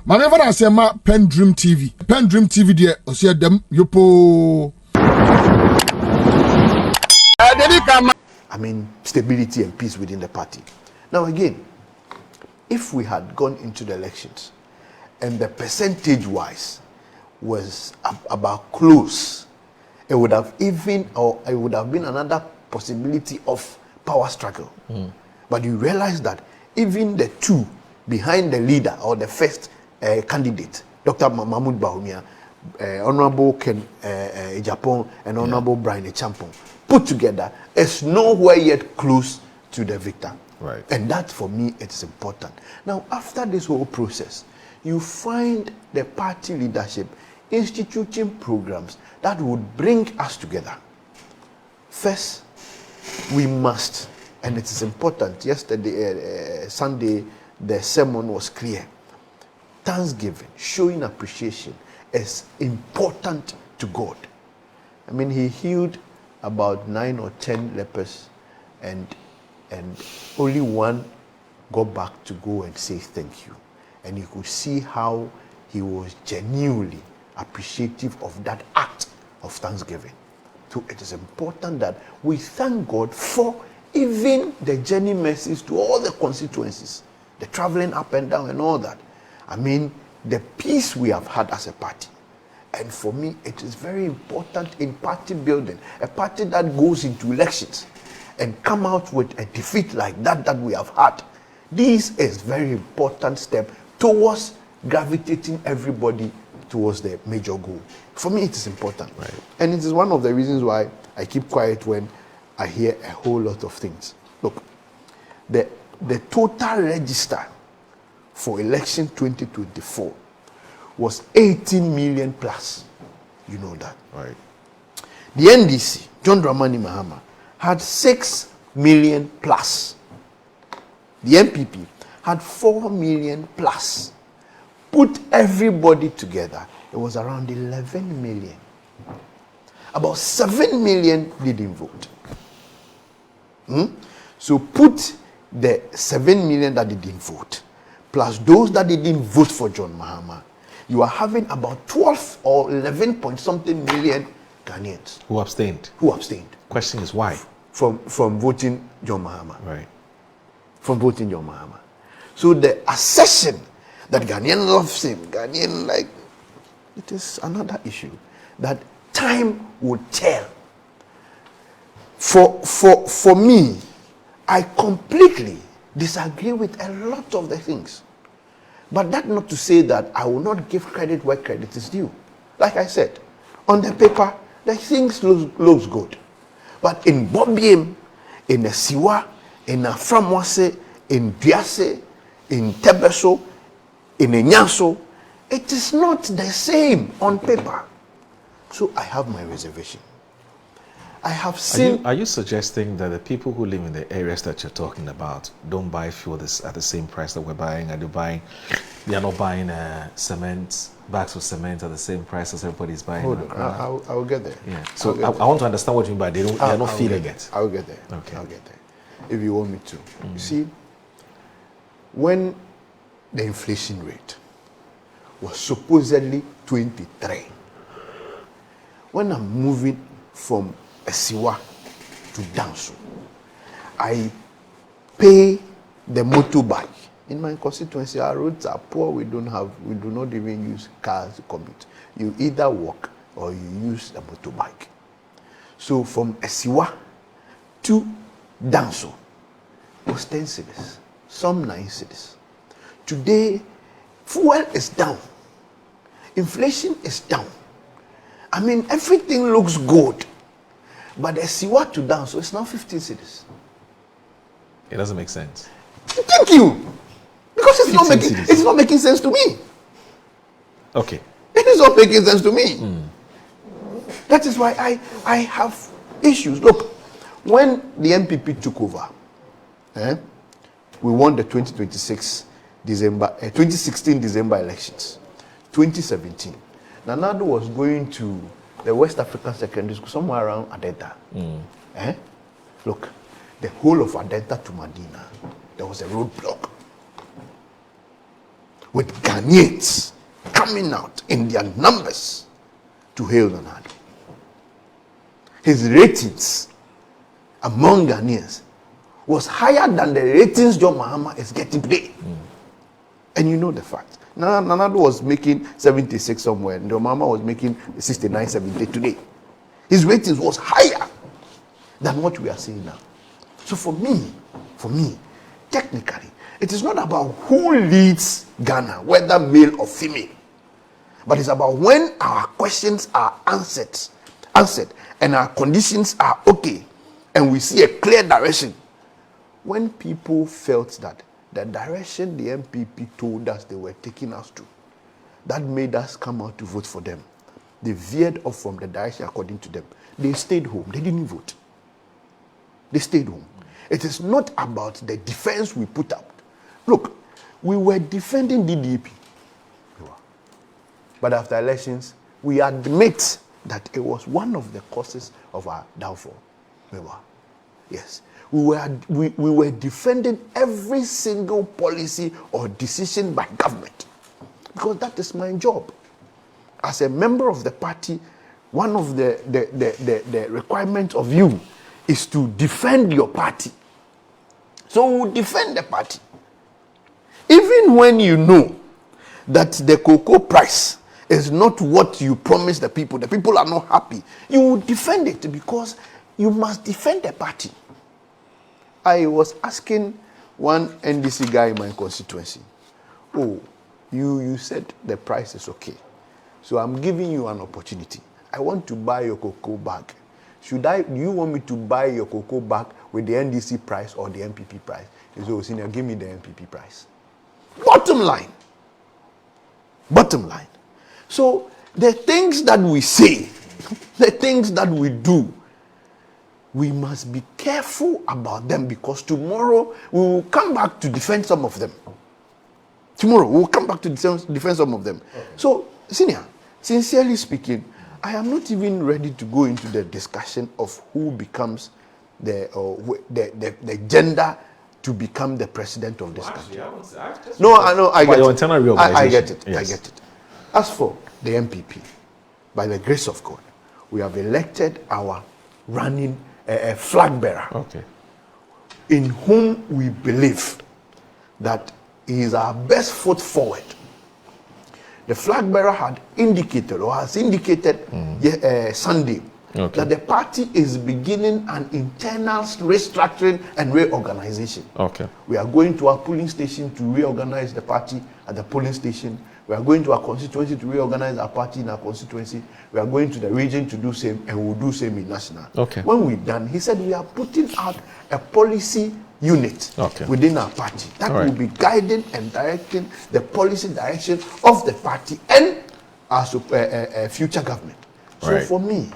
Manever I say ma PENDREAM TV. PENDREAM TV there, o see them yopo. I mean, stability and peace within the party. Now again, if we had gone into the elections and the percentage-wise was about close, it would have been another possibility of power struggle. But you realize that even the two behind the leader or the first candidate, Dr. Mahmoud Bawumia, Honorable Ken Japan and Honorable Brian Champon, put together is nowhere yet close to the victor. Right. And that for me it is important. Now after this whole process, you find the party leadership instituting programs that would bring us together. First, we must, and it is important, yesterday, Sunday, the sermon was clear. Thanksgiving, showing appreciation is important to God. I mean, he healed about 9 or 10 lepers and only one got back to go and say thank you. And you could see how he was genuinely appreciative of that act of thanksgiving. So it is important that we thank God for even the journey mercies to all the constituencies, the traveling up and down and all that. I mean, the peace we have had as a party. And for me, it is very important in party building, a party that goes into elections and come out with a defeat like that we have had. This is very important step towards gravitating everybody towards the major goal. For me, it is important. Right. And it is one of the reasons why I keep quiet when I hear a whole lot of things. Look, the total register for election 2024 was 18 million plus. You know that. Right. The NDC, John Dramani Mahama, had 6 million plus. The MPP had 4 million plus. Put everybody together, it was around 11 million. About 7 million didn't vote. So put the 7 million that didn't vote, plus those that didn't vote for John Mahama, you are having about 12 or 11 point something million Ghanaians Who abstained? Question is why? From voting John Mahama. Right. From voting John Mahama. So the assertion that Ghanaian loves him, Ghanaian like, it is another issue that time will tell. For me, I completely disagree with a lot of the things. But that not to say that I will not give credit where credit is due. Like I said, on the paper, the things looks good. But in Bobiem, in the Siwa, in Aframwase, in Diase, in Tebeso, in Enyaso, it is not the same on paper. So I have my reservation. I have seen... Are you suggesting that the people who live in the areas that you're talking about don't buy fuel at the same price that we're buying? They are not buying cement, bags of cement at the same price as everybody's buying? Hold on, I will get there. Yeah. So I want to understand what you mean by they are not feeling it. I'll get there. Okay. I'll get there. If you want me to. You see, when the inflation rate was supposedly 23, when I'm moving from Esiwa to Danso, I pay the motorbike. In my constituency, our roads are poor. We do not even use cars to commute. You either walk or you use a motorbike. So from Esiwa to Danso was 10 cedis, some 9 cedis. Today, fuel is down. Inflation is down. I mean, everything looks good. But Esiwa to Danso, it's now 15 cedis. It doesn't make sense. Thank you. Because it's not making sense to me. Okay. It is not making sense to me. That is why I have issues. Look, when the MPP took over, we won the 2016 December elections. 2017, Nanado was going to the West African Secondary School, somewhere around Adenta. Look, the whole of Adenta to Medina, there was a roadblock. with Ghanaians coming out in their numbers to hail Nana Addo. His ratings among Ghanaians was higher than the ratings John Mahama is getting today. And you know the fact. Nana Addo was making 76 somewhere, and John Mahama was making 69, 70 today. His ratings was higher than what we are seeing now. So for me, technically, it is not about who leads Ghana, whether male or female, but it's about when our questions are answered, and our conditions are okay, and we see a clear direction. When people felt that the direction the MPP told us they were taking us to, that made us come out to vote for them. They veered off from the direction according to them. They stayed home. They didn't vote. They stayed home. It is not about the defense we put up. Look, we were defending DDP. But after elections, we admit that it was one of the causes of our downfall. Yes. We were defending every single policy or decision by government. Because that is my job. As a member of the party, one of the requirements of you is to defend your party. So we defend the party. Even when you know that the cocoa price is not what you promised the people are not happy, you will defend it because you must defend the party. I was asking one NDC guy in my constituency, oh, you said the price is okay. So I'm giving you an opportunity. I want to buy your cocoa bag. Do you want me to buy your cocoa bag with the NDC price or the MPP price? He said, oh, senior, give me the MPP price. Bottom line. So the things that we say, the things that we do, we must be careful about them because tomorrow we will come back to defend some of them. Okay. So, senior, sincerely speaking, I am not even ready to go into the discussion of who becomes the gender to become the president of this country. No, I know, I get it. I get it. Yes. I get it. As for the MPP, by the grace of God, we have elected our running flag bearer, okay, in whom we believe that he is our best foot forward. The flag bearer had indicated or has indicated Sunday, okay, that the party is beginning an internal restructuring and reorganization. Okay. We are going to our polling station to reorganize the party at the polling station. We are going to our constituency to reorganize our party in our constituency. We are going to the region to do same, and we'll do same in national. Okay. When we're done, he said we are putting out a policy unit, okay, within our party that will be guiding and directing the policy direction of the party and our future government. So for me,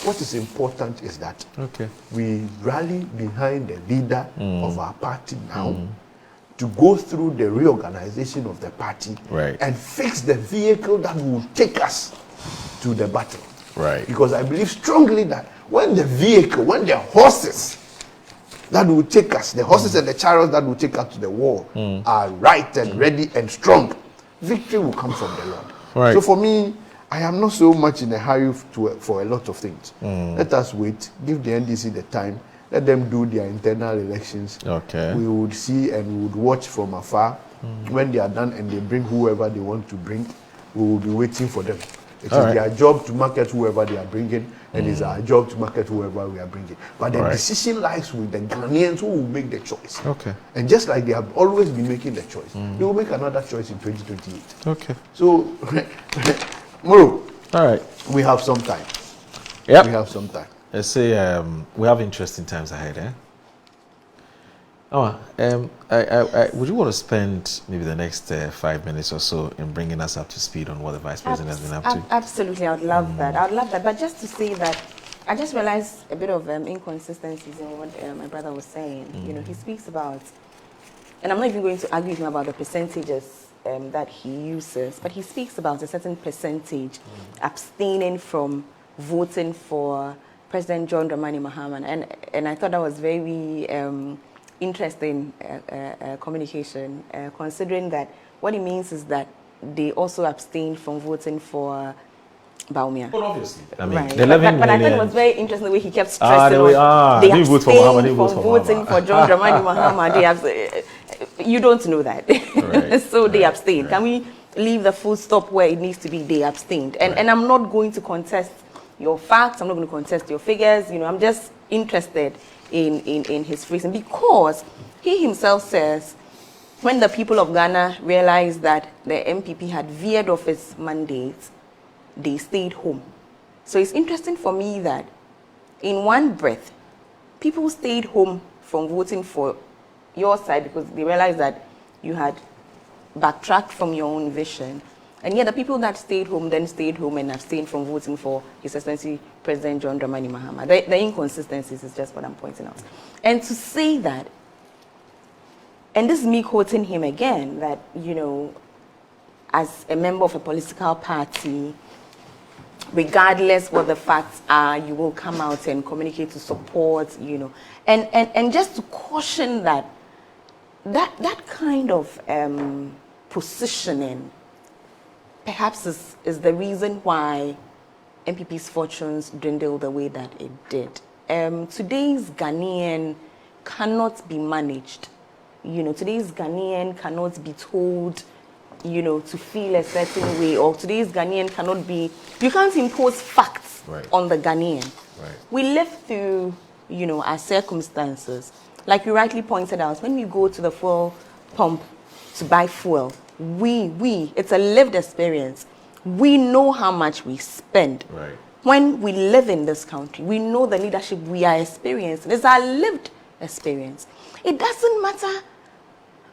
what is important is that we rally behind the leader of our party now to go through the reorganization of the party and fix the vehicle that will take us to the battle. Right. Because I believe strongly that when the horses that will take us, the horses and the chariots that will take us to the war are right and ready and strong, victory will come from the Lord. Right. So for me, I am not so much in a hurry for a lot of things. Let us wait, give the NDC the time, let them do their internal elections. Okay. We would see and we would watch from afar. When they are done and they bring whoever they want to bring, we will be waiting for them. It is their job to market whoever they are bringing, and it's our job to market whoever we are bringing. But the decision lies with the Ghanaians who will make the choice. Okay. And just like they have always been making the choice, they will make another choice in 2028. Okay. So, Moro, all right, we have some time. Yep. We have some time. Let's say we have interesting times ahead, eh? Would you want to spend maybe the next 5 minutes or so in bringing us up to speed on what the Vice President has been up to? Absolutely, I would love that. I would love that. But just to say that, I just realized a bit of inconsistencies in what my brother was saying. You know, he speaks about, and I'm not even going to argue with him about the percentages that he uses, but he speaks about a certain percentage abstaining from voting for President John Dramani Mahama, and I thought that was very interesting communication, considering that what it means is that they also abstained from voting for Baumia. Well, obviously. I mean, Right. the 11 but I thought it million- was very interesting the way he kept stressing they didn't vote for Mahama, abstained they vote from for voting Mahama. for John Dramani Mahama. You don't know that. Right, So they right, abstained. right. Can we leave the full stop where it needs to be? They abstained. And I'm not going to contest your facts. I'm not going to contest your figures. I'm just interested in his reason, because he himself says when the people of Ghana realized that the MPP had veered off its mandate, they stayed home. So it's interesting for me that in one breath, people stayed home from voting for your side because they realized that you had backtracked from your own vision. And yet the people that stayed home then stayed home and abstained from voting for His Excellency President John Dramani Mahama. The inconsistencies is just what I'm pointing out. And to say that, and this is me quoting him again, that, as a member of a political party, regardless what the facts are, you will come out and communicate to support, and just to caution that kind of positioning perhaps is the reason why MPP's fortunes dwindled the way that it did. Today's Ghanaian cannot be managed. Today's Ghanaian cannot be told, to feel a certain way, or today's Ghanaian cannot be, you can't impose facts on the Ghanaian. Right. We live through, our circumstances. Like you rightly pointed out, when we go to the fuel pump to buy fuel, it's a lived experience. We know how much we spend. Right. When we live in this country, we know the leadership we are experiencing. It's our lived experience. It doesn't matter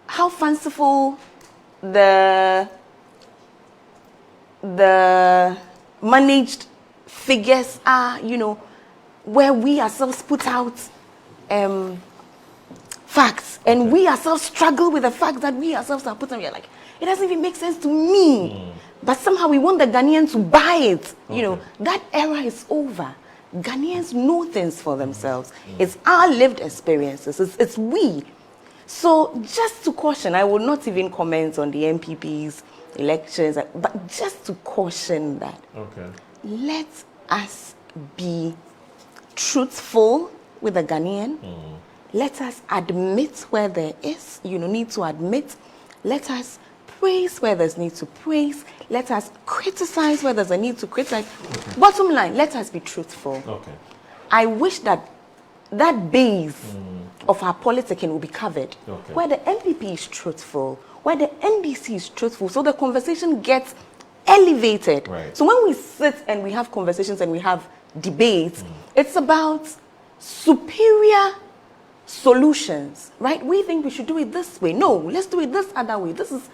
how fanciful the managed figures are, where we ourselves put out facts, and we ourselves struggle with the fact that we ourselves are putting. We're like, it doesn't even make sense to me. But somehow we want the Ghanaian to buy it. That era is over. Ghanaians know things for themselves. It's our lived experiences. It's we. So just to caution, I will not even comment on the MPP's elections, but just to caution that let us be truthful with the Ghanaian. Let us admit where there is, need to admit. Let us praise where there's need to praise. Let us criticize where there's a need to criticize. Bottom line, let us be truthful. I wish that base of our politicking will be covered, where the MPP is truthful, where the NDC is truthful, so the conversation gets elevated. So when we sit and we have conversations and we have debates, it's about superior solutions, right? We think we should do it this way. No, let's do it this other way. This is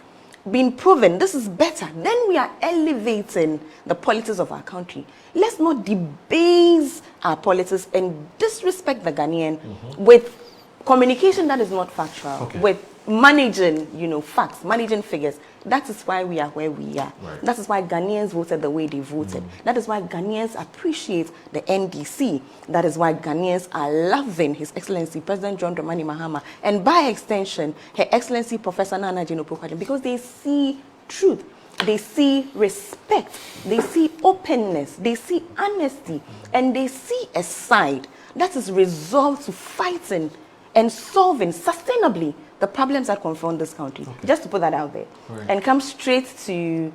been proven. This is better. Then we are elevating the politics of our country. Let's not debase our politics and disrespect the Ghanaian with communication that is not factual, with managing, facts, managing figures. That is why we are where we are. That is why Ghanaians voted the way they voted. That is why Ghanaians appreciate the NDC. That is why Ghanaians are loving His Excellency President John Dramani Mahama, and by extension, Her Excellency Professor Nana Adjei, because they see truth, they see respect, they see openness, they see honesty, and they see a side that is resolved to fighting and solving sustainably the problems that confront this country. Just to put that out there. And come straight to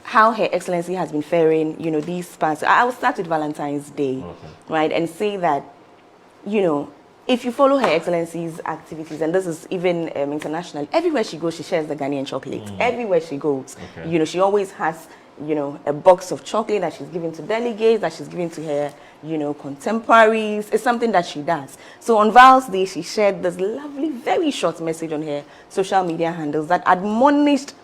how Her Excellency has been faring, these past. I'll start with Valentine's Day, right? And say that, if you follow Her Excellency's activities, and this is even international, everywhere she goes, she shares the Ghanaian chocolate. Everywhere she goes, she always has, a box of chocolate that she's giving to delegates, that she's giving to her, contemporaries. It's something that she does. So on Val's Day, she shared this lovely, very short message on her social media handles that admonished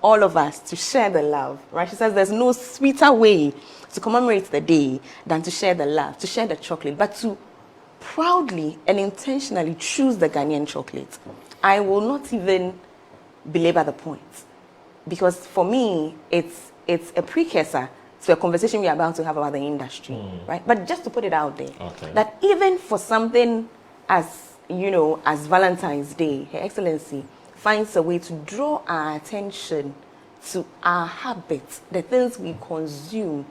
all of us to share the love, right? She says there's no sweeter way to commemorate the day than to share the love, to share the chocolate, but to proudly and intentionally choose the Ghanaian chocolate. I will not even belabor the point, because for me, it's a precursor to a conversation we are about to have about the industry, right? But just to put it out there, that even for something as, as Valentine's Day, Her Excellency finds a way to draw our attention to our habits, the things we consume,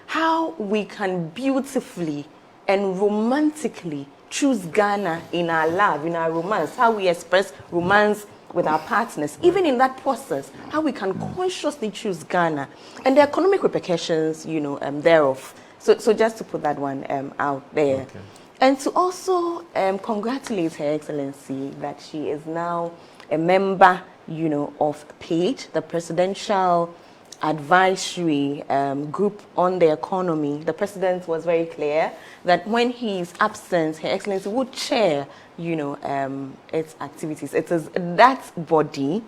how we can beautifully and romantically choose Ghana in our love, in our romance, how we express romance with our partners, even in that process, how we can consciously choose Ghana, and the economic repercussions, thereof. So just to put that one out there. Okay. And to also congratulate Her Excellency that she is now a member, of PAGE, the Presidential Advisory Group on the Economy. The President was very clear that when he is absent, Her Excellency would chair, its activities. It is that body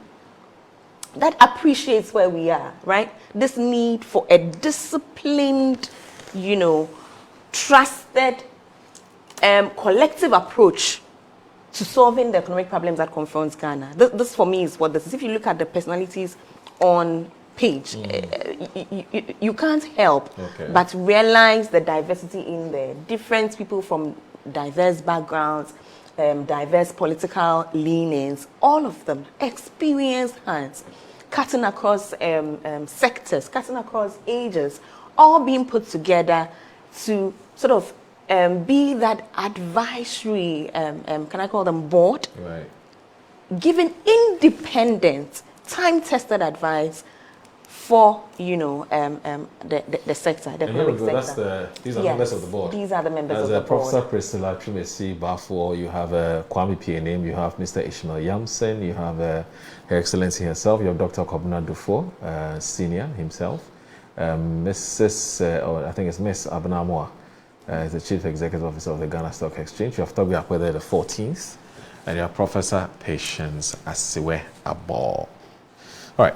that appreciates where we are, right? This need for a disciplined, trusted, collective approach to solving the economic problems that confronts Ghana. This for me is what this is. If you look at the personalities on page, you can't help but realize the diversity in there. Different people from diverse backgrounds, diverse political leanings, all of them experienced hands, cutting across sectors, cutting across ages, all being put together to sort of be that advisory, can I call them board? Right. Giving independent, time-tested advice for, the sector, the economic sector. These are members of the board. These are the members of the board. Professor Priscilla Trimesi Bafo, you have Kwame Pianim, you have Mr. Ishmael Yamsen, you have Her Excellency herself, you have Dr. Kobna Dufo, Senior himself, I think it's Miss Abnamoa, is the Chief Executive Officer of the Ghana Stock Exchange. You have Toby Akwede the 14th, and you have Professor Patience Asiwe Abo. All right.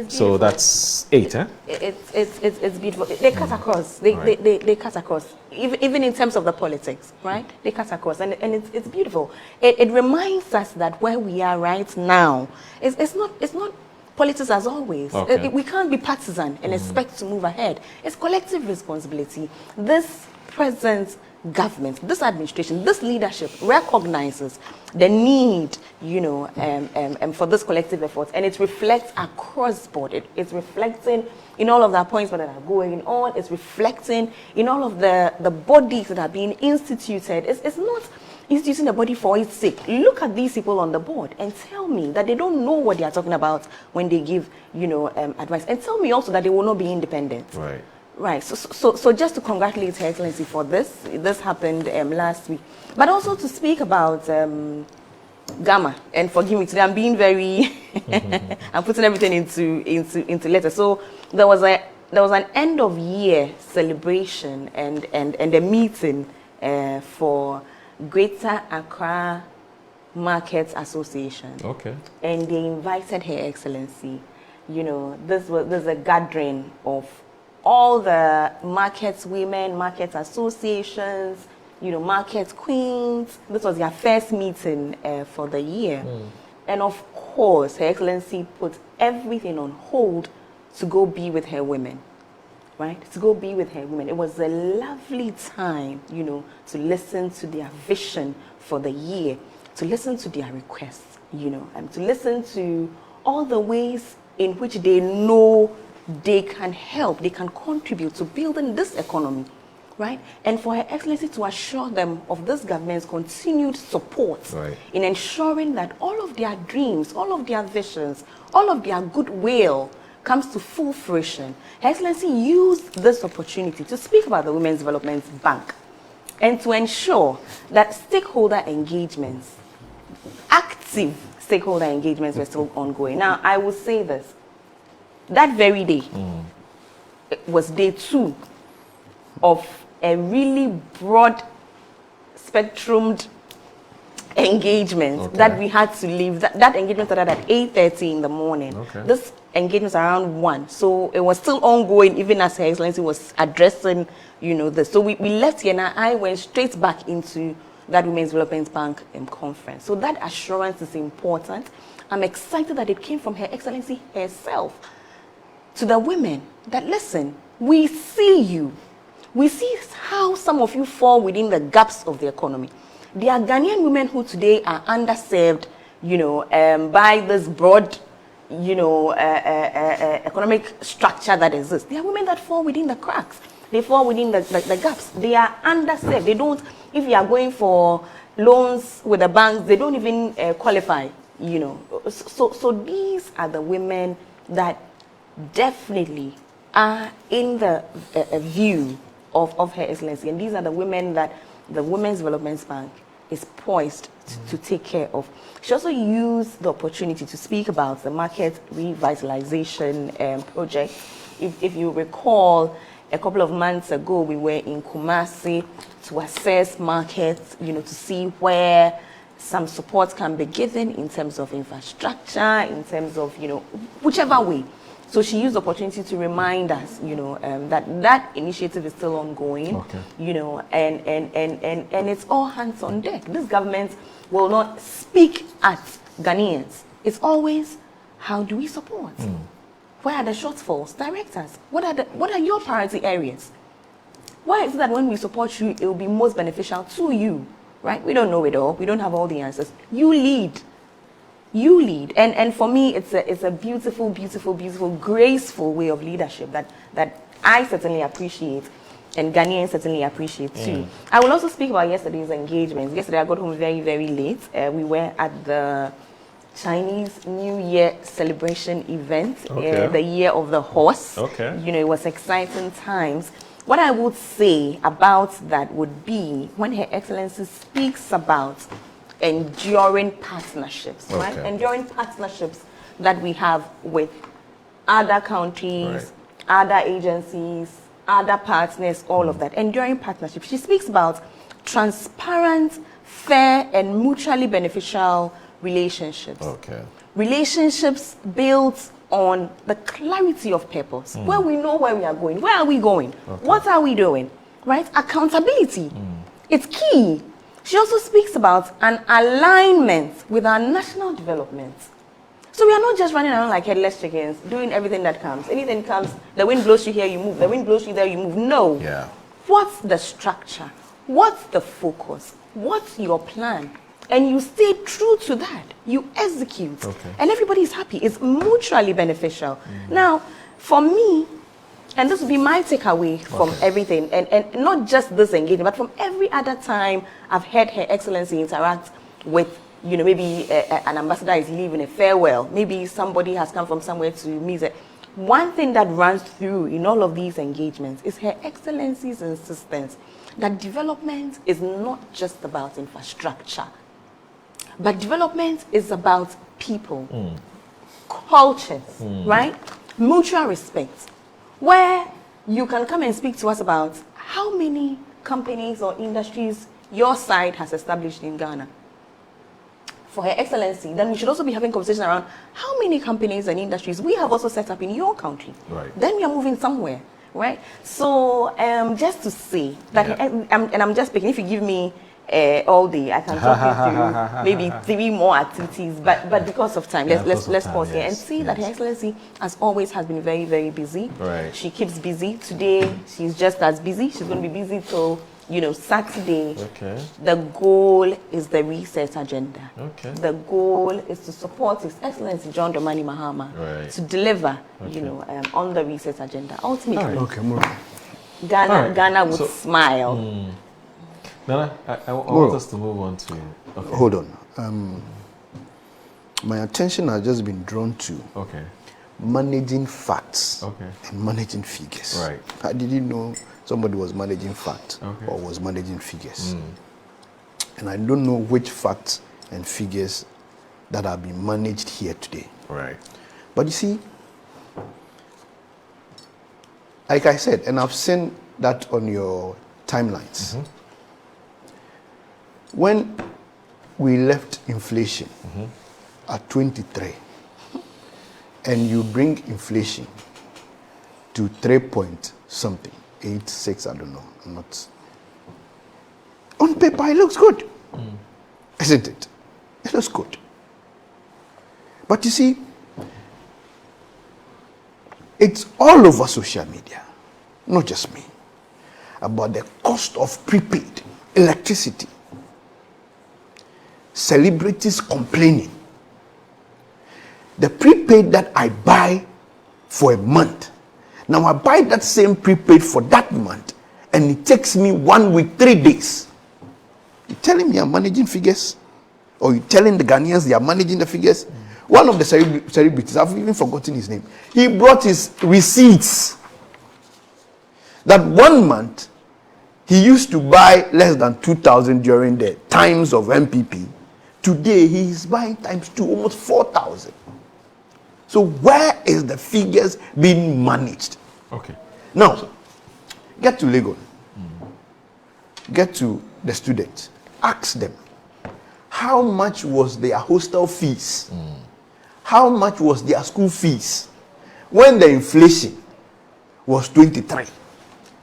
So that's 8, eh? It's beautiful. They cut across. They cut across. Even in terms of the politics, right? They cut across, and it's beautiful. It reminds us that where we are right now, it's not politics as always. Okay. We can't be partisan and expect to move ahead. It's collective responsibility. This present government, this administration, this leadership recognizes the need, for this collective effort, and it reflects across board. It's reflecting in all of the appointments that are going on. It's reflecting in all of the bodies that are being instituted. It's not instituting a body for its sake. Look at these people on the board and tell me that they don't know what they are talking about when they give, advice, and tell me also that they will not be independent. Right. Right. So just to congratulate Her Excellency for this. This happened last week, but also to speak about Gamma. And forgive me today, I'm being very, I'm putting everything into letters. So there was an end of year celebration and a meeting for Greater Accra Markets Association. Okay. And they invited Her Excellency. This was a gathering of all the markets women, market associations, market queens. This was their first meeting for the year. And of course, Her Excellency put everything on hold to go be with her women, right? To go be with her women. It was a lovely time, to listen to their vision for the year, to listen to their requests, and to listen to all the ways in which they know they can help, they can contribute to building this economy, right? And for Her Excellency to assure them of this government's continued support in ensuring that all of their dreams, all of their visions, all of their goodwill comes to full fruition. Her Excellency used this opportunity to speak about the Women's Development Bank and to ensure that stakeholder engagements, active stakeholder engagements were still ongoing. Now, I will say this. That very day, it was day 2 of a really broad spectrumed engagement that we had to leave. That engagement started at 8:30 in the morning. Okay. This engagement was around 1, so it was still ongoing even as Her Excellency was addressing, this. So we left here, and I went straight back into that Women's Development Bank conference. So that assurance is important. I'm excited that it came from Her Excellency herself to the women that, listen, we see you. We see how some of you fall within the gaps of the economy. There are Ghanaian women who today are underserved, by this broad, economic structure that exists. There are women that fall within the cracks. They fall within the gaps. They are underserved. They don't, if you are going for loans with the banks, they don't even qualify, So these are the women that definitely are in the view of Her Excellency. And these are the women that the Women's Development Bank is poised to take care of. She also used the opportunity to speak about the market revitalization project. If you recall, a couple of months ago, we were in Kumasi to assess markets, to see where some support can be given in terms of infrastructure, in terms of, whichever way. So she used the opportunity to remind us, that initiative is still ongoing, and it's all hands on deck. This government will not speak at Ghanaians. It's always, how do we support? Where are the shortfalls? Direct us. What are your priority areas? Why is it that when we support you, it will be most beneficial to you, right? We don't know it all. We don't have all the answers. You lead. You lead. And for me, it's a beautiful, beautiful, beautiful, graceful way of leadership that I certainly appreciate, and Ghanaians certainly appreciate too. I will also speak about yesterday's engagements. Yesterday, I got home very, very late. We were at the Chinese New Year celebration event, the Year of the Horse. It was exciting times. What I would say about that would be when Her Excellency speaks about enduring partnerships, right? Enduring partnerships that we have with other countries, other agencies, other partners, all of that. Enduring partnerships. She speaks about transparent, fair, and mutually beneficial relationships. Relationships built on the clarity of purpose, where we know where we are going. Where are we going? What are we doing? Right? Accountability. It's key. She also speaks about an alignment with our national development. So we are not just running around like headless chickens, doing everything that comes. Anything comes, the wind blows you here, you move. The wind blows you there, you move. No. What's the structure? What's the focus? What's your plan? And you stay true to that. You execute. And everybody is happy. It's mutually beneficial. Now, for me, and this will be my takeaway from everything, and not just this engagement, but from every other time I've heard Her Excellency interact with, maybe an ambassador is leaving a farewell, maybe somebody has come from somewhere to meet it. One thing that runs through in all of these engagements is Her Excellency's insistence that development is not just about infrastructure, but development is about people, cultures, right? Mutual respect. Where you can come and speak to us about how many companies or industries your side has established in Ghana. For Her Excellency, then we should also be having conversation around how many companies and industries we have also set up in your country. Then we are moving somewhere, right? So just to say that, and I'm just picking, if you give me all day, I can talk you through maybe 3 more activities, but because of time, let's pause here and see that Her Excellency, as always, has been very, very busy. She keeps busy. Today, she's just as busy. She's going to be busy till Saturday. The goal is the research agenda. The goal is to support His Excellency John Dramani Mahama to deliver, on the research agenda. Ultimately, Ghana would smile. Nana, I want us to move on to... Hold on. My attention has just been drawn to managing facts and managing figures. I didn't know somebody was managing facts or was managing figures. And I don't know which facts and figures that are being managed here today. But you see, like I said, and I've seen that on your timelines, when we left inflation at 23, and you bring inflation to 3 point something, 86, I don't know, not. On paper, it looks good, isn't it? It looks good. But you see, it's all over social media, not just me, about the cost of prepaid electricity. Celebrities complaining. the prepaid that I buy for a month. Now I buy that same prepaid for that month, and it takes me 1 week, 3 days. You telling me I'm managing figures? Or you telling the Ghanaians they are managing the figures? One of the celebrities, I've even forgotten his name, he brought his receipts that 1 month he used to buy less than 2,000 during the times of MPP. Today he is buying times 2, almost 4,000. So where is the figures being managed? Okay. Now, get to Lagos. Get to the students. Ask them, how much was their hostel fees? How much was their school fees when the inflation was 23?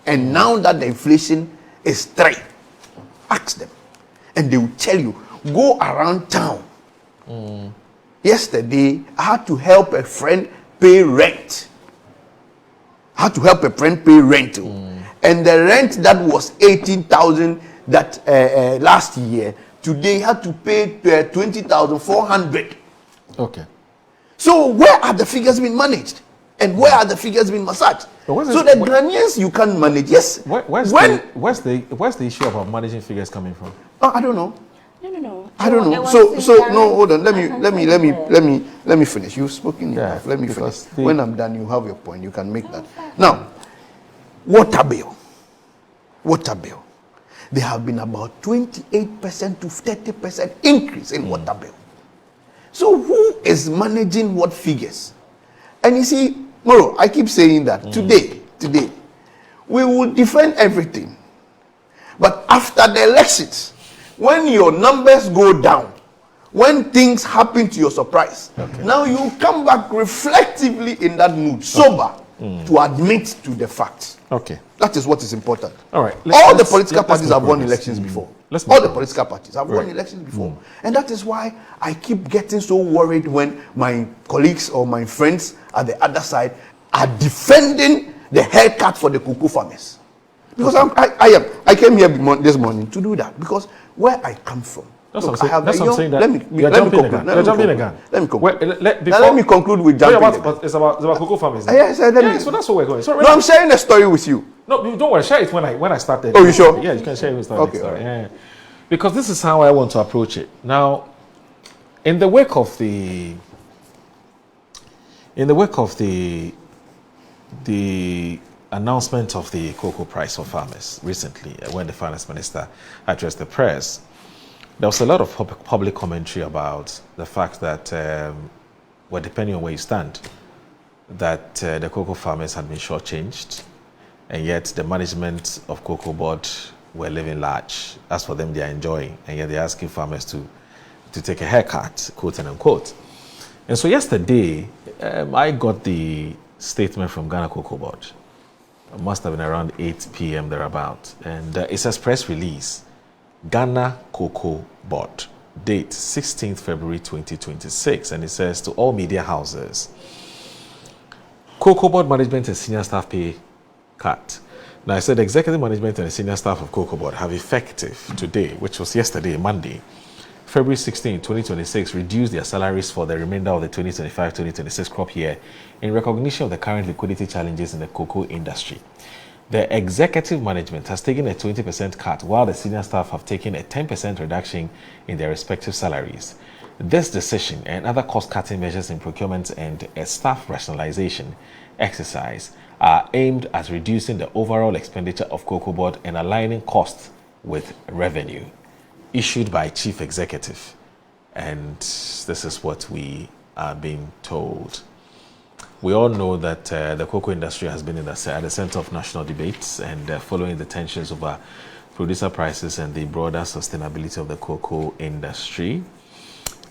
And now that the inflation is 3, ask them. And they will tell you, go around town. Yesterday, I had to help a friend pay rent. And the rent that was 18,000 that last year, today had to pay 20,400. Okay. So where are the figures being managed? And where are the figures being massaged? So the Ghanaians you can't manage. Yes. Where's the issue about managing figures coming from? I don't know. No. I don't know. So no, hold on. Let me finish. You've spoken enough. Let me finish. When I'm done, you have your point. You can make that. Now, water bill. There have been about 28% to 30% increase in water bill. So who is managing what figures? And you see, Moro, I keep saying that today, we will defend everything. But after the elections, when your numbers go down, when things happen to your surprise, now you come back reflectively in that mood, sober, to admit to the facts. Okay. That is what is important. All right. All the political parties have won elections before. Won elections before. And that is why I keep getting so worried when my colleagues or my friends at the other side are defending the haircut for the cocoa farmers. Because I came here this morning to do that. Because where I come from, let me conclude with jumping. It's about cocoa farmers. Yes, so that's what we're going. So I'm sharing a story with you. No, you don't worry. Share it when I started. Oh, you sure? Yeah, you can share it with story. Okay, all right. Yeah. Because this is how I want to approach it. Now, in the wake of the announcement of the cocoa price for farmers recently, when the finance minister addressed the press, there was a lot of public commentary about the fact that, well, depending on where you stand, that the cocoa farmers had been shortchanged, and yet the management of Cocoa Board were living large. As for them, they are enjoying, and yet they're asking farmers to take a haircut, quote and unquote. And so yesterday, I got the statement from Ghana Cocoa Board. It must have been around 8 p.m. thereabout, and it says press release. Ghana Cocoa Board, date 16th February 2026, and it says to all media houses, Cocoa Board management and senior staff pay cut. Now I said executive management and the senior staff of Cocoa Board have effective today, which was yesterday, Monday, February 16, 2026, reduced their salaries for the remainder of the 2025-2026 crop year in recognition of the current liquidity challenges in the cocoa industry. The executive management has taken a 20% cut, while the senior staff have taken a 10% reduction in their respective salaries. This decision and other cost-cutting measures in procurement and a staff rationalization exercise are aimed at reducing the overall expenditure of Cocoa Board and aligning costs with revenue. Issued by Chief Executive. And this is what we are being told. We all know that the cocoa industry has been at the center of national debates and following the tensions over producer prices and the broader sustainability of the cocoa industry.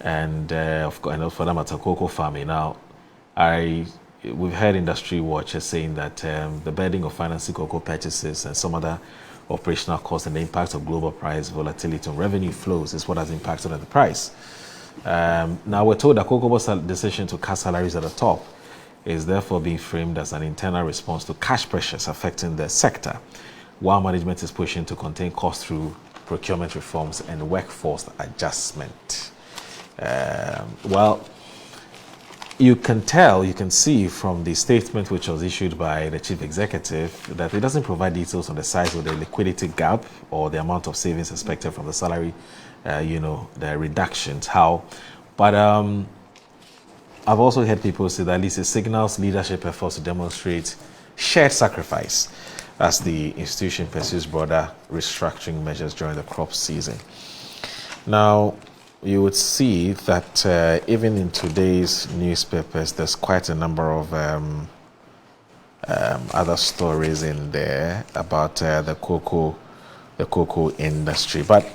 And for that matter, cocoa farming. Now, we've heard industry watchers saying that the burden of financing cocoa purchases and some other operational costs and the impact of global price volatility on revenue flows is what has impacted on the price. Now, we're told that Cocoa Board's decision to cut salaries at the top is therefore being framed as an internal response to cash pressures affecting the sector, while management is pushing to contain costs through procurement reforms and workforce adjustment. Well, you can see from the statement which was issued by the chief executive that it doesn't provide details on the size of the liquidity gap or the amount of savings expected from the salary, the reductions, how. But I've also heard people say that at least it signals leadership efforts to demonstrate shared sacrifice as the institution pursues broader restructuring measures during the crop season. Now, you would see that even in today's newspapers, there's quite a number of other stories in there about the cocoa industry. But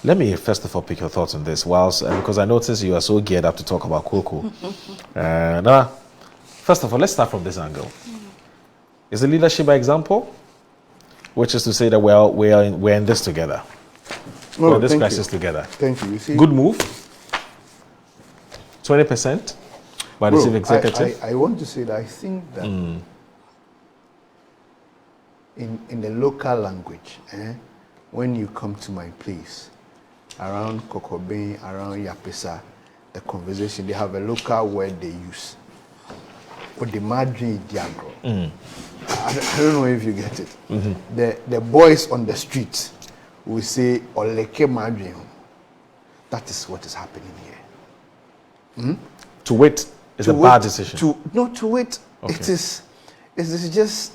let me first of all pick your thoughts on this, because I noticed you are so geared up to talk about cocoa. Now, first of all, let's start from this angle. Is the leadership by example, which is to say that we're in this together. No, this crisis together. Thank you. You see, good move. 20% by the chief executive. I want to say that I think that in the local language, when you come to my place, around Kokobe, around Yapesa, the conversation, they have a local word they use. Or the Madri Diagro. I don't know if you get it. The boys on the street will say Oleke Madri. That is what is happening here. To wait is a bad decision. To wait. Okay. It is just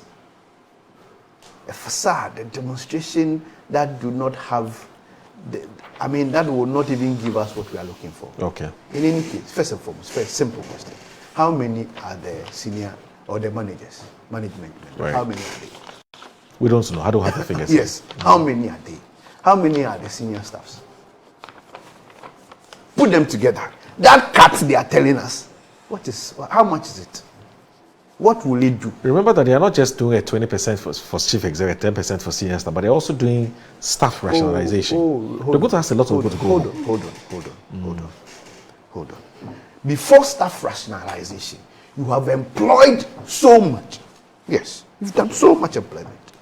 a facade, a demonstration that do not have that will not even give us what we are looking for. Okay. In any case, first and foremost, simple question. How many are the senior or the managers, management? Right. How many are they? We don't know. I don't have the figures. Yes. How many are they? How many are the senior staffs? Put them together. That cut they are telling us, how much is it? What will it do? Remember that they are not just doing a 20% for chief executive, 10% for senior staff, but they're also doing staff rationalization. They're going to ask a lot of people to go. Hold on. Before staff rationalization, you have employed so much. Yes, you've done so much employment.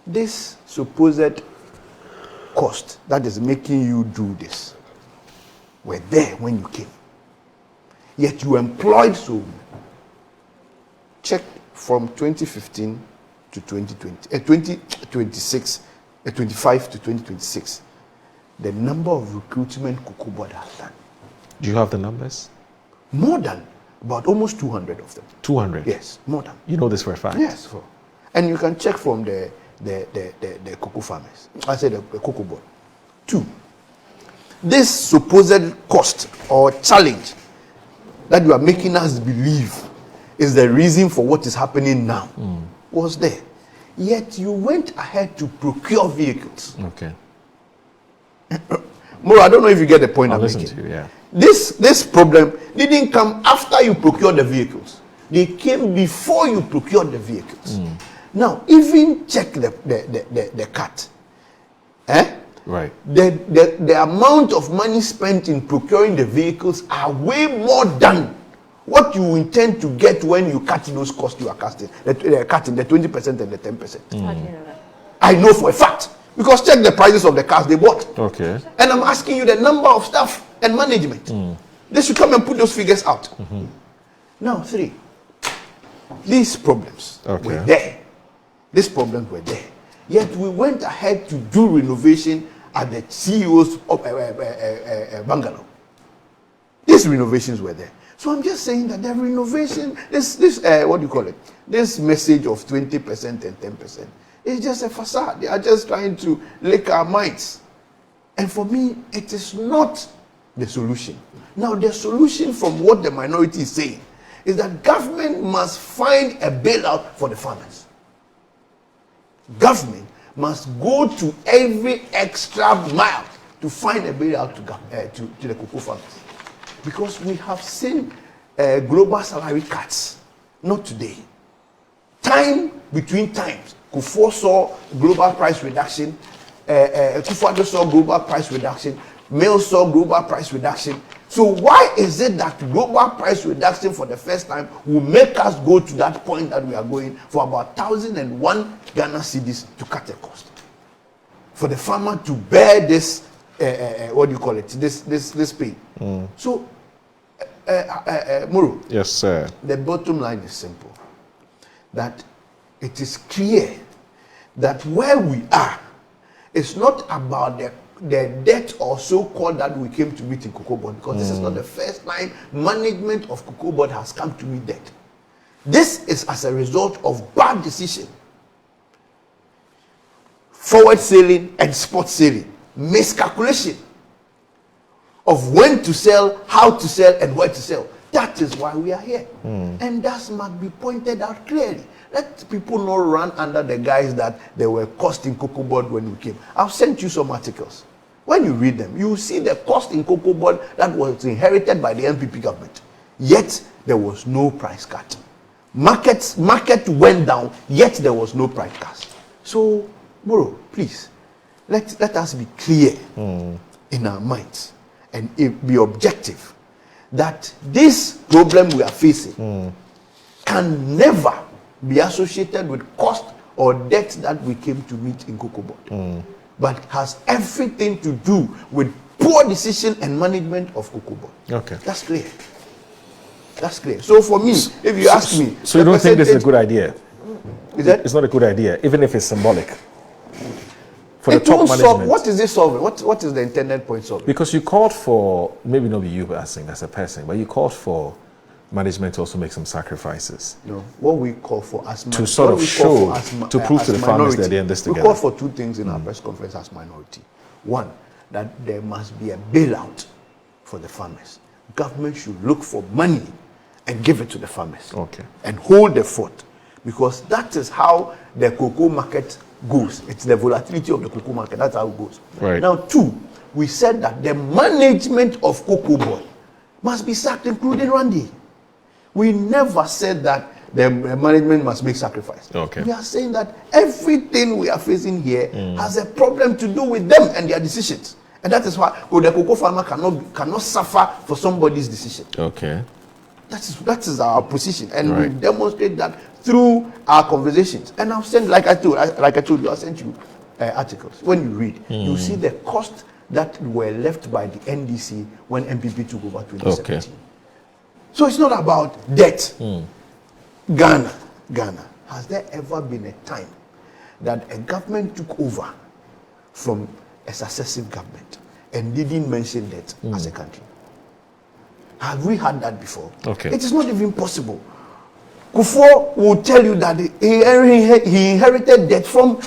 This supposed cost that is making you do this were there when you came. Yet you employed so much. Check from 2015 to 2020, 25 to 2026, the number of recruitment Cocoa Board has done. Do you have the numbers? More than, about almost 200 of them. 200? Yes, more than. You know this for a fact? Yes. And you can check from the cocoa farmers. I said the Cocoa Board. 2, this supposed cost or challenge that you are making us believe is the reason for what is happening now was there. Yet you went ahead to procure vehicles. Okay. Moro, I don't know if you get the point I'm listen making. to you, yeah. This problem didn't come after you procured the vehicles. They came before you procured the vehicles. Now, even check the cut. Right. The amount of money spent in procuring the vehicles are way more than what you intend to get when you cut those costs you are cutting the 20% and the 10%. How do you know that? I know for a fact. Because check the prices of the cars they bought. Okay. And I'm asking you the number of staff and management. They should come and put those figures out. Now, 3. These problems were there. These problems were there. Yet we went ahead to do renovation at the CEO's bungalow. These renovations were there. So I'm just saying that the renovation, this what do you call it? This message of 20% and 10% is just a facade. They are just trying to lick our minds. And for me, it is not the solution. Now, the solution from what the minority is saying is that government must find a bailout for the farmers. Government must go to every extra mile to find a bailout to the cocoa farmers. Because we have seen global salary cuts, not today. Time between times, Kufuor saw global price reduction, Kufuor saw global price reduction, Mail saw global price reduction. So why is it that global price reduction for the first time will make us go to that point that we are going for about 1,001 Ghana cedis to cut the cost? For the farmer to bear this, what do you call it, this pain. So Muru. Yes, sir. The bottom line is simple. That it is clear that where we are, it's not about the debt or so-called that we came to meet in Cocoa Board, because this is not the first time management of Cocoa Board has come to meet debt. This is as a result of bad decision. Forward selling and spot selling. Miscalculation of when to sell, how to sell, and where to sell. That is why we are here. And that must be pointed out clearly. Let people not run under the guise that they were cost in Cocoa Board when we came. I've sent you some articles. When you read them, you will see the cost in Cocoa Board that was inherited by the NPP government. Yet, there was no price cut. Market went down, yet there was no price cut. So, Moro, please, let us be clear in our minds and be objective that this problem we are facing can never be associated with cost or debt that we came to meet in Cocoa Board, but has everything to do with poor decision and management of Cocoa Board. Okay. That's clear. That's clear. So for me, if you ask me... So you don't think this is a good idea? Is that? It's not a good idea, even if it's symbolic. For the It top won't management. solve. What is this solving? What is the intended point solving? Because you called for, maybe not you asking as a person, but you called for management to also make some sacrifices. No, what we call for as To sort of show, to prove to the farmers that they're in this we together. call for two things in our press conference as minority. One, that there must be a bailout for the farmers. Government should look for money and give it to the farmers. Okay. And hold the fort. Because that is how the cocoa market goes. It's the volatility of the cocoa market. That's how it goes. Right. Now, two, we said that the management of Cocoa Board must be sacked, including Randy. We never said that the management must make sacrifice. Okay. We are saying that everything we are facing here has a problem to do with them and their decisions. And that is why the cocoa farmer cannot suffer for somebody's decision. Okay. That is our position, and Right. we demonstrate that through our conversations. And I've sent, like I told you, I sent you articles. When you read, you see the cost that were left by the NDC when MPP took over 2017. Okay. So it's not about debt. Ghana, has there ever been a time that a government took over from a successive government and didn't mention debt as a country? Have we had that before? Okay. It is not even possible. Kufuor will tell you that he inherited debt from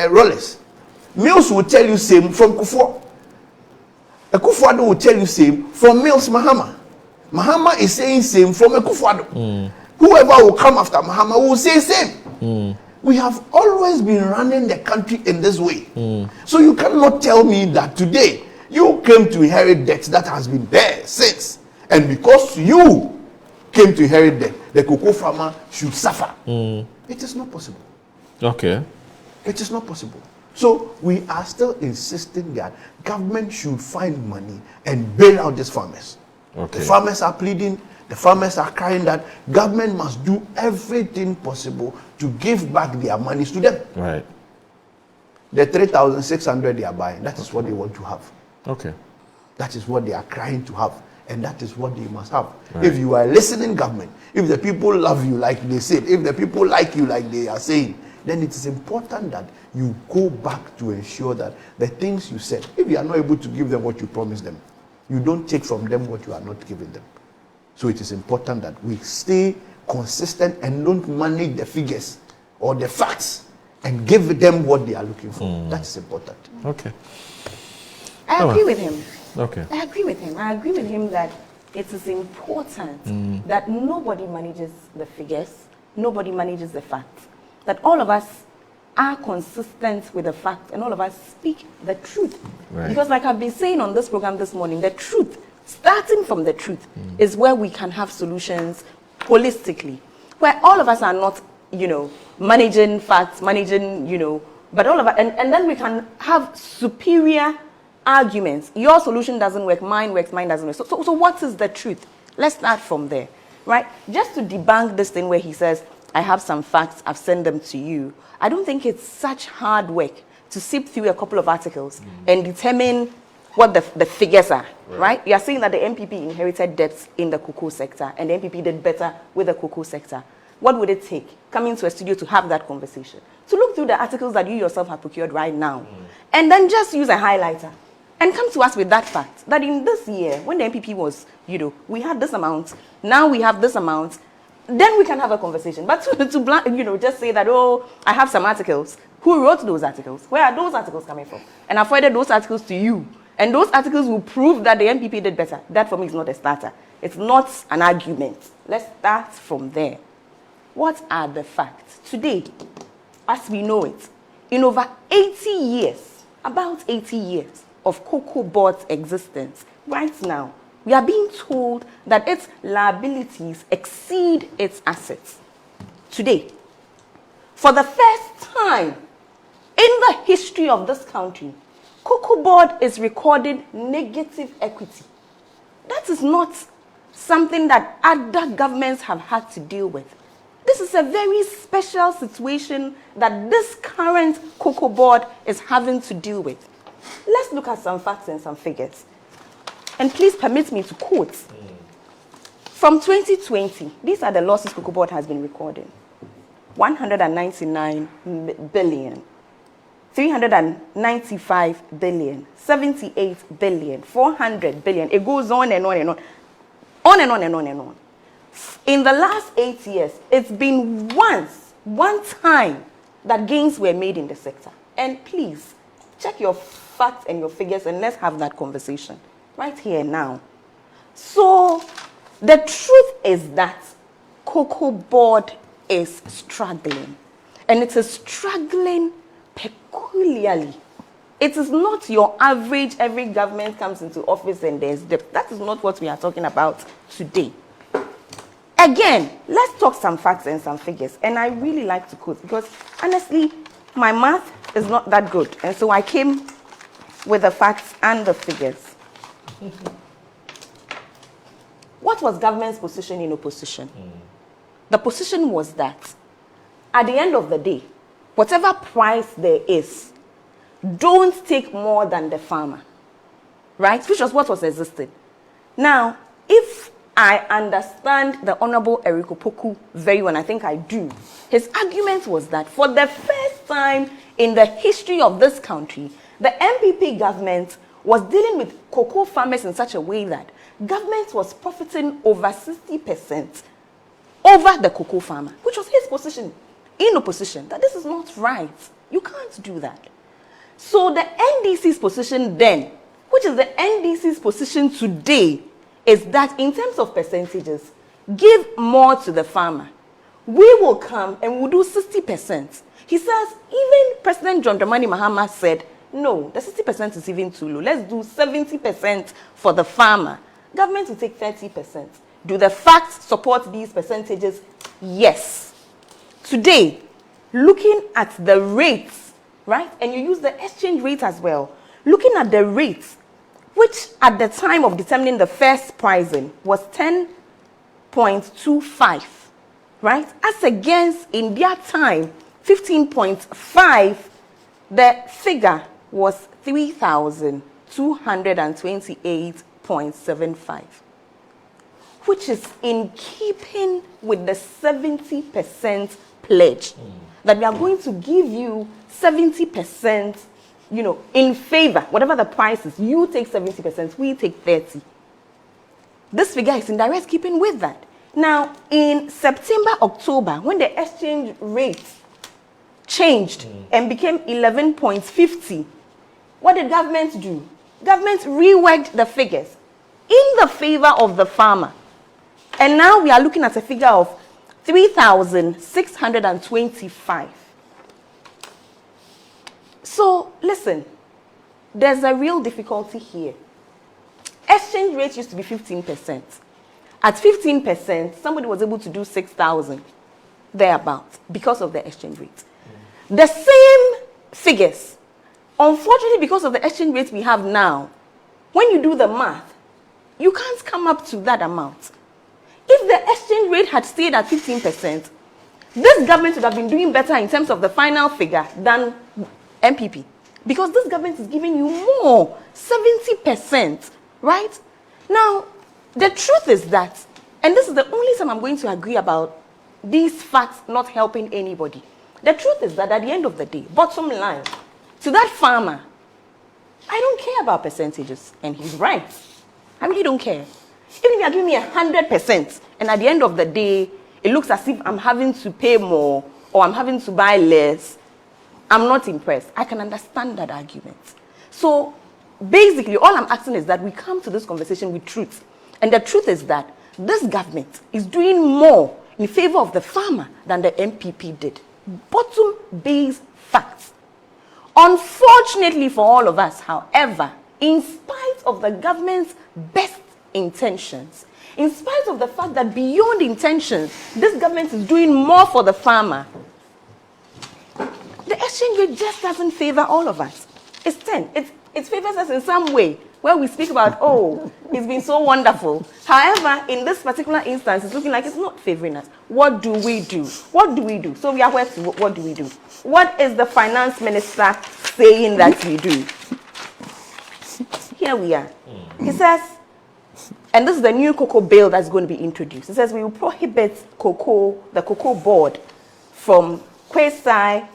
Rollers. Mills will tell you same from Kufuor. Kufuor will tell you same from Mills Mahama. Mahama is saying same from Kufuor. Whoever will come after Mahama will say same. We have always been running the country in this way. So you cannot tell me that today you came to inherit debt that has been there since. And because you came to inherit debt, the cocoa farmer should suffer. It is not possible. Okay. It is not possible. So we are still insisting that government should find money and bail out these farmers. Okay. The farmers are pleading, the farmers are crying that government must do everything possible to give back their monies to them. Right. The 3,600 they are buying, that is what they want to have. Okay. That is what they are crying to have, and that is what they must have. Right. If you are listening, government, if the people love you like they said, if the people like you like they are saying, then it is important that you go back to ensure that the things you said, if you are not able to give them what you promised them, you don't take from them what you are not giving them. So it is important that we stay consistent and don't manage the figures or the facts and give them what they are looking for. That is important. Okay. I agree with him. Okay. I agree with him. I agree with him that it is important that nobody manages the figures, nobody manages the facts, that all of us are consistent with the facts and all of us speak the truth. Right. Because like I've been saying on this program this morning, the truth, starting from the truth, is where we can have solutions holistically, where all of us are not, managing facts, but all of us, and then we can have superior arguments. Your solution doesn't work, mine works, mine doesn't work. So what is the truth? Let's start from there, right? Just to debunk this thing where he says, I have some facts, I've sent them to you. I don't think it's such hard work to sift through a couple of articles and determine what the figures are, right? You are saying that the MPP inherited debts in the cocoa sector and the MPP did better with the cocoa sector. What would it take coming to a studio to have that conversation? To look through the articles that you yourself have procured right now and then just use a highlighter and come to us with that fact that in this year, when the MPP was, we had this amount, now we have this amount, then we can have a conversation. But to just say that, oh, I have some articles. Who wrote those articles? Where are those articles coming from? And I forwarded those articles to you. And those articles will prove that the MPP did better. That for me is not a starter. It's not an argument. Let's start from there. What are the facts? Today, as we know it, in over 80 years, about 80 years of Cocoa Board's existence, right now, we are being told that its liabilities exceed its assets. Today, for the first time in the history of this country, Cocoa Board is recording negative equity. That is not something that other governments have had to deal with. This is a very special situation that this current Cocoa Board is having to deal with. Let's look at some facts and some figures. And please permit me to quote. From 2020, these are the losses Cocoa Board has been recording. 199 billion, 395 billion, 78 billion, 400 billion. It goes on and on and on. On and on and on and on. In the last 8 years, it's been one time that gains were made in the sector. And please, check your facts and your figures and let's have that conversation right here now. So, the truth is that Cocoa Board is struggling. And it is struggling peculiarly. It is not your average, every government comes into office and there's debt. That is not what we are talking about today. Again, let's talk some facts and some figures. And I really like to quote because honestly, my math is not that good. And so I came with the facts and the figures. What was government's position in opposition? The position was that at the end of the day, whatever price there is, don't take more than the farmer, right? Which was what was existing. Now, if I understand the Honorable Eriko Poku very well, I think I do, his argument was that for the first time in the history of this country, the MPP government was dealing with cocoa farmers in such a way that government was profiting over 60% over the cocoa farmer, which was his position in opposition, that this is not right. You can't do that. So the NDC's position then, which is the NDC's position today, is that in terms of percentages, give more to the farmer. We will come and we'll do 60%. He says, even President John Dramani Mahama said, no, the 60% is even too low. Let's do 70% for the farmer. Government will take 30%. Do the facts support these percentages? Yes. Today, looking at the rates, right? And you use the exchange rate as well. Looking at the rates, which at the time of determining the first pricing was 10.25, right? As against in their time, 15.5, the figure was 3,228.75, which is in keeping with the 70% pledge that we are going to give you 70%, in favor, whatever the price is, you take 70%, we take 30%. This figure is in direct keeping with that. Now, in September, October, when the exchange rate changed and became 11.50, what did government do? Government reworked the figures in the favor of the farmer. And now we are looking at a figure of 3,625. So, listen, there's a real difficulty here. Exchange rate used to be 15%. At 15%, somebody was able to do 6,000 thereabouts because of the exchange rate. The same figures, unfortunately, because of the exchange rate we have now, when you do the math, you can't come up to that amount. If the exchange rate had stayed at 15%, this government would have been doing better in terms of the final figure than MPP. Because this government is giving you more 70%, right? Now, the truth is that, and this is the only time I'm going to agree about these facts not helping anybody. The truth is that at the end of the day, bottom line, to that farmer, I don't care about percentages, and he's right. I really don't care. Even if you are giving me 100%, and at the end of the day, it looks as if I'm having to pay more or I'm having to buy less, I'm not impressed. I can understand that argument. So basically, all I'm asking is that we come to this conversation with truth. And the truth is that this government is doing more in favor of the farmer than the MPP did. Bottom base facts. Unfortunately for all of us, however, in spite of the government's best intentions, in spite of the fact that beyond intentions, this government is doing more for the farmer, the exchange rate just doesn't favor all of us. It's 10. It favors us in some way, where we speak about, oh, it's been so wonderful. However, in this particular instance, it's looking like it's not favoring us. What do we do? What do we do? So we are where to, what do we do? What is the finance minister saying that we do? Here we are. He says, and this is the new cocoa bill that's going to be introduced. It says we will prohibit the cocoa board from Kwesi,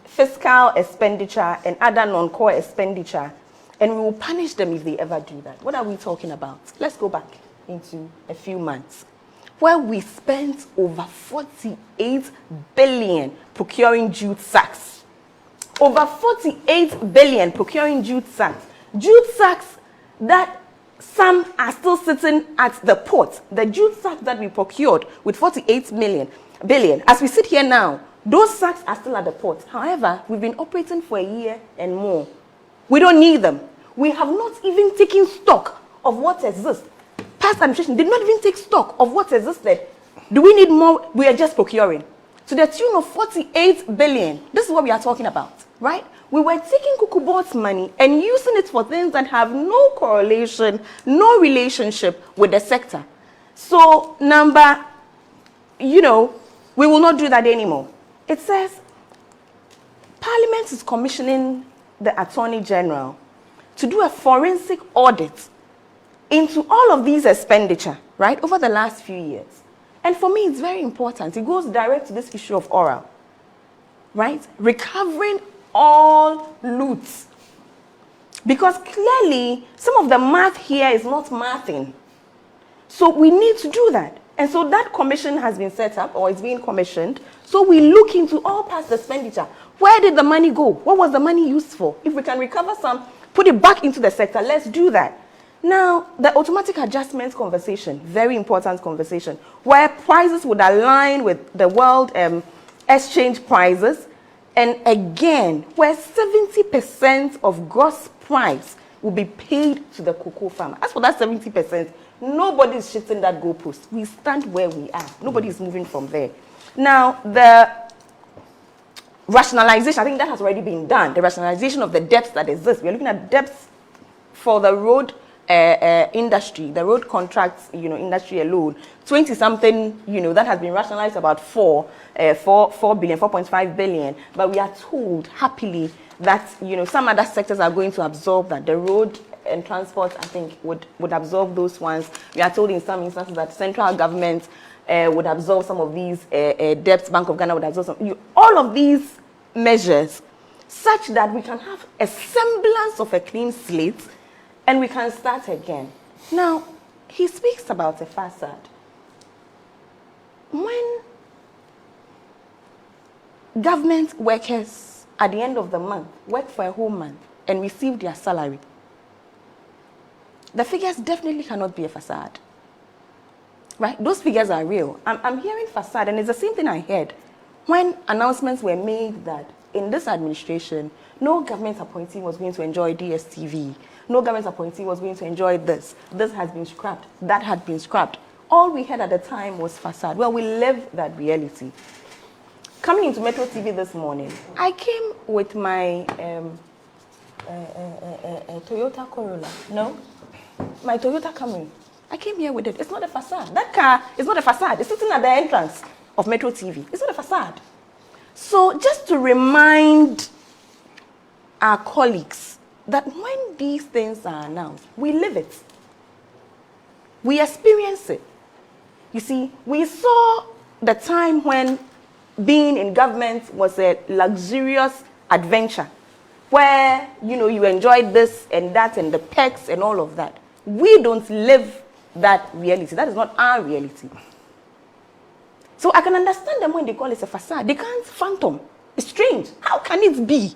fiscal expenditure, and other non-core expenditure, and we will punish them if they ever do that. What are we talking about? Let's go back into a few months, where we spent over 48 billion procuring jute sacks. Over 48 billion procuring jute sacks. Jute sacks that some are still sitting at the port. The jute sacks that we procured with 48 billion. As we sit here now, those sacks are still at the port. However, we've been operating for a year and more. We don't need them. We have not even taken stock of what exists. Past administration did not even take stock of what existed. Do we need more? We are just procuring. To the tune of 48 billion. This is what we are talking about, right? We were taking cocoa board's money and using it for things that have no correlation, no relationship with the sector. So, we will not do that anymore. It says, Parliament is commissioning the Attorney General to do a forensic audit into all of these expenditure, right, over the last few years. And for me, it's very important. It goes direct to this issue of oral, right? Recovering all loots. Because clearly, some of the math here is not mathing. So we need to do that. And so that commission has been set up, or it's being commissioned. So we look into all past expenditure. Where did the money go? What was the money used for? If we can recover some, put it back into the sector, let's do that. Now, the automatic adjustments conversation, very important conversation, where prices would align with the world exchange prices. And again, where 70% of gross price will be paid to the cocoa farmer. As for that 70%, nobody is shifting that goalpost. We stand where we are. Nobody is moving from there. Now, the rationalization, I think that has already been done. The rationalization of the debts that exist. We're looking at debts for the road industry, the road contracts, industry alone. 20-something, that has been rationalized about 4 billion, 4.5 billion. But we are told happily that, some other sectors are going to absorb that. The road and transport, I think, would absorb those ones. We are told in some instances that central government would absorb some of these debts. Bank of Ghana would absorb some. All of these measures, such that we can have a semblance of a clean slate, and we can start again. Now, he speaks about a facade. When government workers at the end of the month work for a whole month and receive their salary, the figures definitely cannot be a facade. Right? Those figures are real. I'm hearing facade, and it's the same thing I heard when announcements were made that in this administration, no government appointee was going to enjoy DSTV. No government appointee was going to enjoy this. This has been scrapped. That had been scrapped. All we had at the time was facade. Well, we live that reality. Coming into Metro TV this morning, I came with my Toyota Corolla. No? My Toyota Camry. I came here with it. It's not a facade. That car is not a facade. It's sitting at the entrance of Metro TV. It's not a facade. So just to remind our colleagues that when these things are announced, we live it. We experience it. You see, we saw the time when being in government was a luxurious adventure where, you enjoyed this and that and the perks and all of that. We don't live that reality. That is not our reality. So I can understand them when they call it a facade. They can't phantom. It's strange. How can it be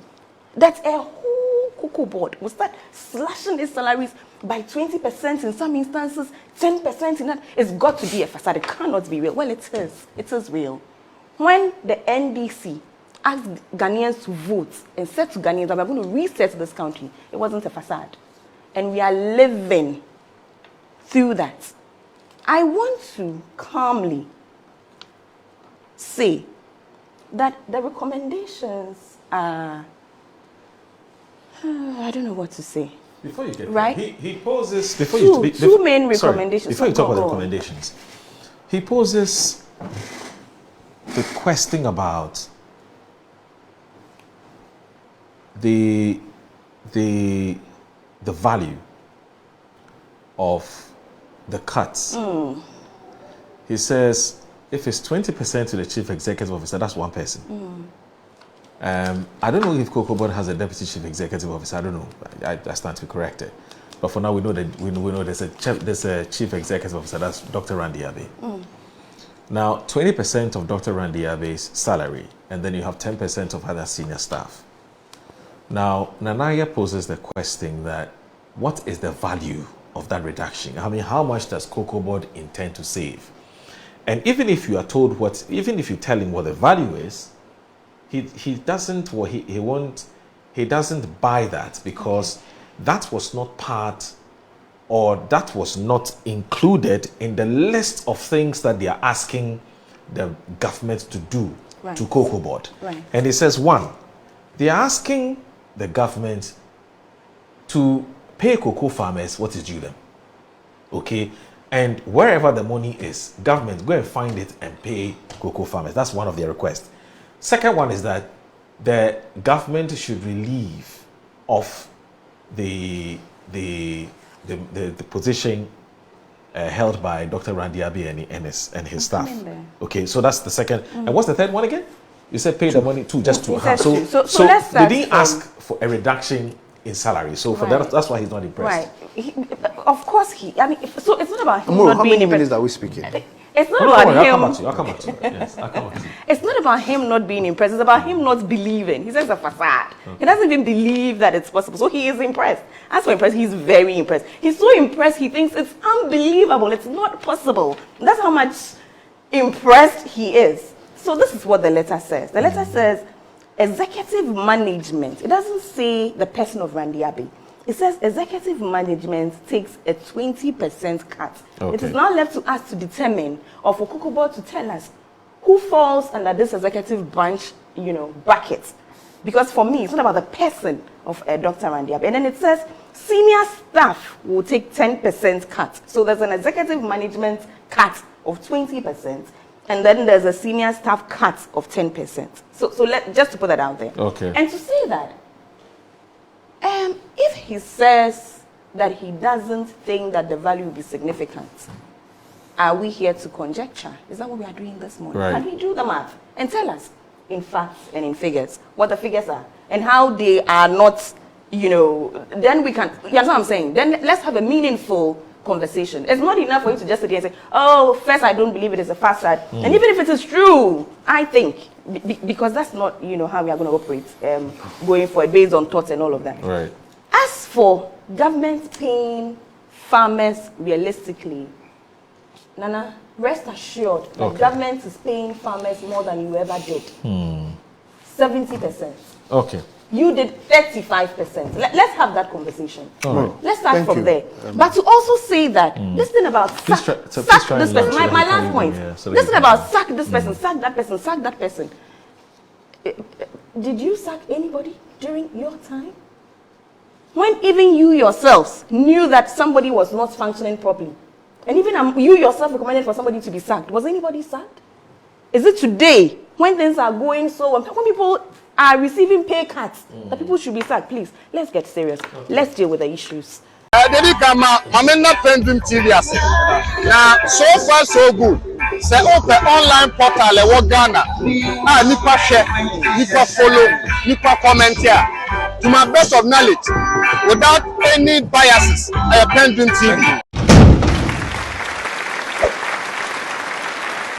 that a whole cocoa board will start slashing its salaries by 20% in some instances, 10% in that? It's got to be a facade. It cannot be real. Well, it is. It is real. When the NDC asked Ghanaians to vote and said to Ghanaians that we're going to reset this country, it wasn't a facade. And we are living through that. I want to calmly say that the recommendations are, I don't know what to say. Before you get right, there, he poses two main recommendations. Before you talk about the recommendations, he poses the question about the value of the cuts. He says if it's 20% to the chief executive officer, that's one person. I don't know if Cocoa Board has a deputy chief executive officer. I don't know. I stand to be corrected. But for now, we know that we know there's a chief executive officer. That's Dr. Randy Adjei. Now, 20% of Dr. Randy Adjei's salary, and then you have 10% of other senior staff. Now, Nanaya poses the question that what is the value of that reduction? I mean, how much does Cocoa Board intend to save? And even if you are told even if you tell him what the value is, he doesn't buy that, because that was not part, or that was not included in the list of things that they are asking the government to do to Cocoa Board. And it says, one, they are asking the government to pay cocoa farmers what is due them. Okay? And wherever the money is, government, go and find it and pay cocoa farmers. That's one of their requests. Second one is that the government should relieve of the position held by Dr. Randy Adjei and his staff. Okay, so that's the second. And what's the third one again? You said pay the money to just to have. So they didn't ask for a reduction in salary. So for that's why he's not impressed. Of course so it's not about him how many minutes are we speaking? It's not about him. I'll come back to you. Yes, I'll come back to you. It's not about him not being impressed. It's about him not believing. He says it's a facade. He doesn't even believe that it's possible. So he is impressed. As for impressed, he's very impressed. He's so impressed, he thinks it's unbelievable. It's not possible. That's how much impressed he is. So this is what the letter says. The letter says, executive management. It doesn't say the person of Randy Adjei. It says executive management takes a 20% cut. Okay. It is now left to us to determine, or for Cocoa Board to tell us, who falls under this executive branch, bracket. Because for me, it's not about the person of Dr. Randy Adjei. And then it says senior staff will take 10% cut. So there's an executive management cut of 20%, and then there's a senior staff cut of 10%. So just to put that out there. Okay. And to say that, if he says that he doesn't think that the value will be significant, are we here to conjecture? Is that what we are doing this morning? Right. Can we do the math and tell us in facts and in figures what the figures are and how they are not, then we can, you understand what I'm saying? Then let's have a meaningful conversation. It's not enough for you to just sit here and say, oh, first I don't believe it is a facade. And even if it is true, I think, because that's not, how we are going to operate going forward based on thoughts and all of that. Right. As for government paying farmers realistically, Nana, rest assured that government is paying farmers more than you ever did. 70%. Okay. You did 35%. Let's have that conversation. Let's start from there. But to also say that this thing about sack this person, my last point, this thing about sack this person, sack that person, sack that person. Did you sack anybody during your time? When even you yourselves knew that somebody was not functioning properly, and even you yourself recommended for somebody to be sacked, was anybody sacked? Is it today when things are going so well, when people are receiving pay cuts, the people should be sacked. Please, let's get serious. Let's deal with the issues. Dedi kama mamena PENDREAM TV ase. Na so far so good. Say open online portal e wo Ghana. Nipa share, nipa follow, nipa comment here. To my best of knowledge, without any biases, PENDREAM TV.